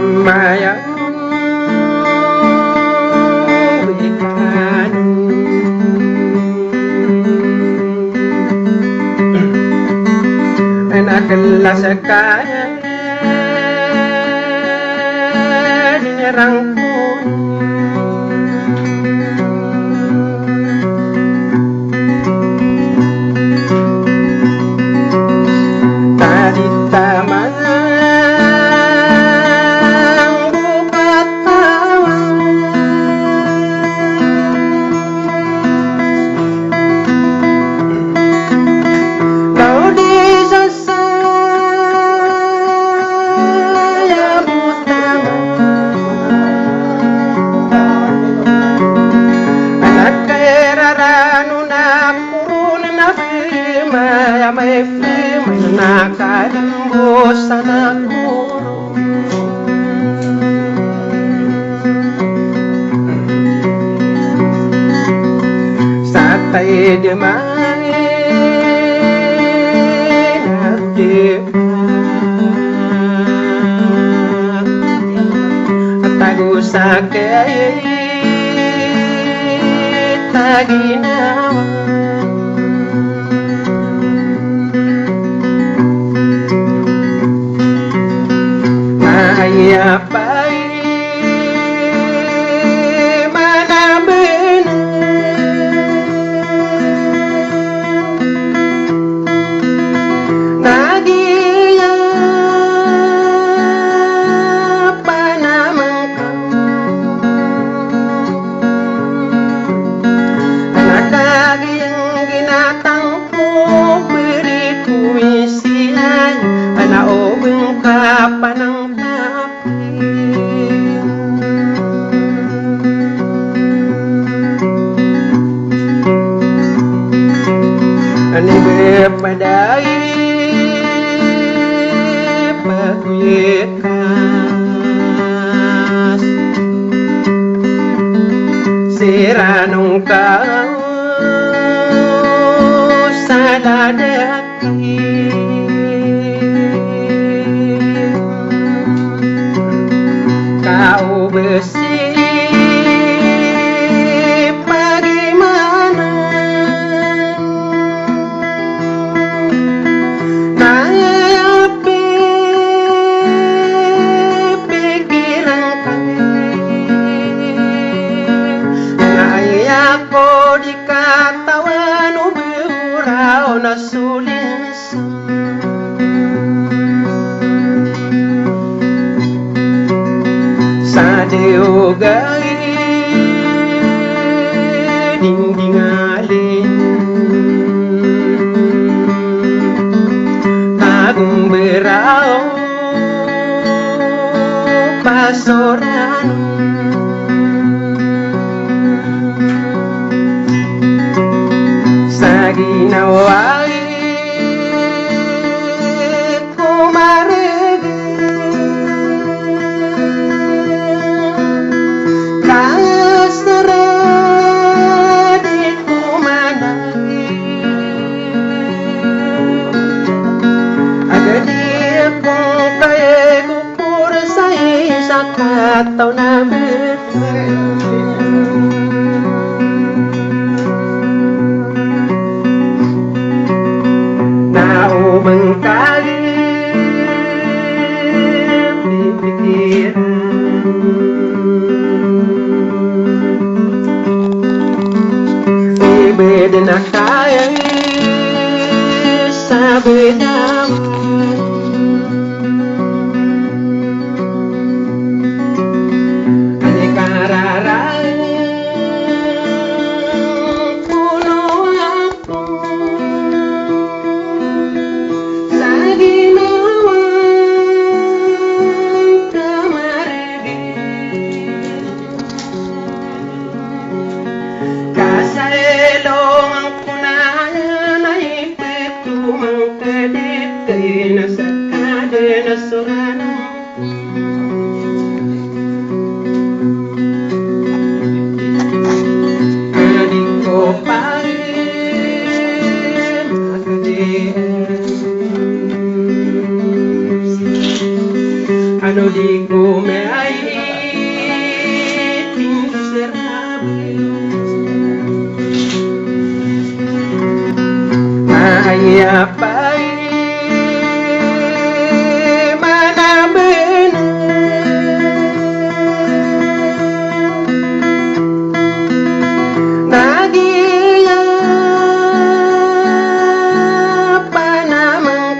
Mayang ikan anak kelas kaya dirangkul tadi taman may nakalimbos sa naguro sa tayo di may at tago sa kaya taginawa Ayapay manamin nagiya pa naman nakagiyang ginatang ko beri kuisilan anaobing ka pa ng Ani padai pakuyekas siranong kau sa dadaki kau besi ko di katawan o biuraw na sulisan sa diugay dingdingalin tagong biraw pasoran ginawa kumarig kasara di kumanay agad kung kaya kupur sa isa kataw na naubang kalim pipikiran ibig na kaya sabi naman Kasaelong ang kunayan ay pagtumang kadi di come ai miserabili ay apay manaben nagiya panamang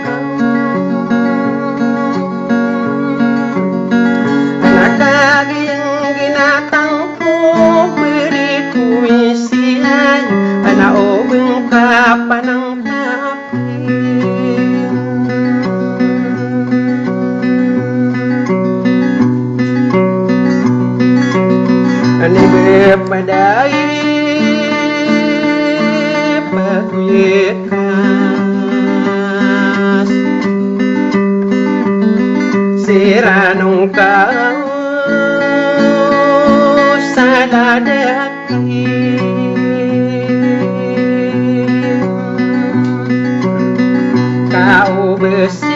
nakagiyang ginatangko beriku isihan panaobeng ka panang ani bepadai pakuyekas siranong kau sadadaki kau besi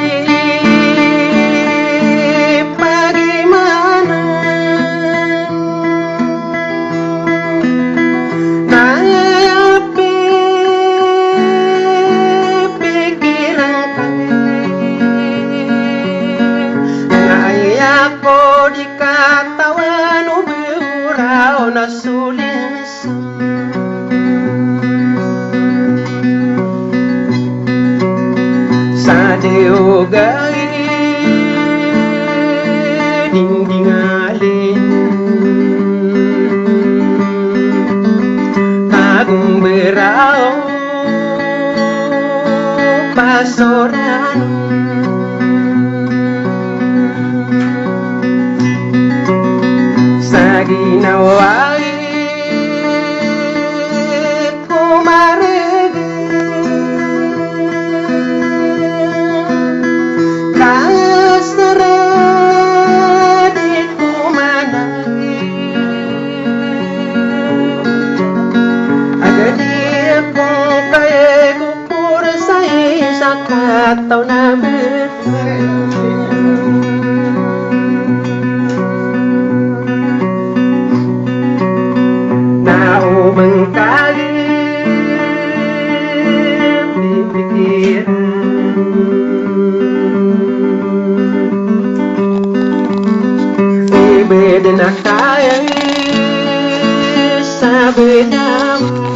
Sadiogai dingdingalin Tagung berau pasoran Saginawai atau nabi nau mengkali dipikir ibedena kaya sabedam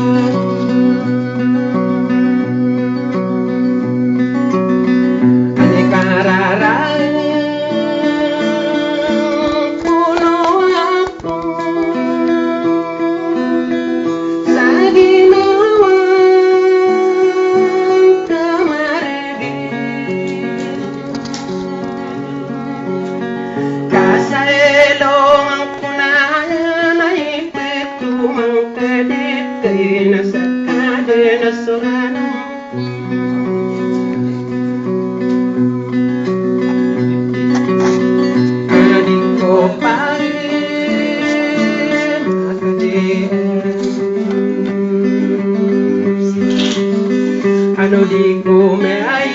ano di come ai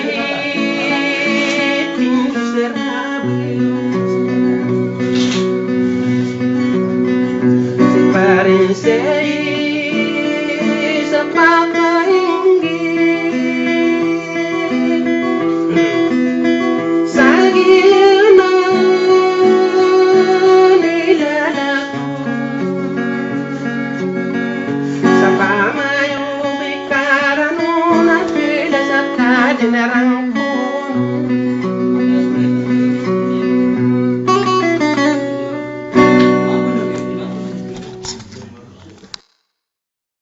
miserabili si pare sei sa pakainggi sagina nilalako sa pamayo bikarano generang pun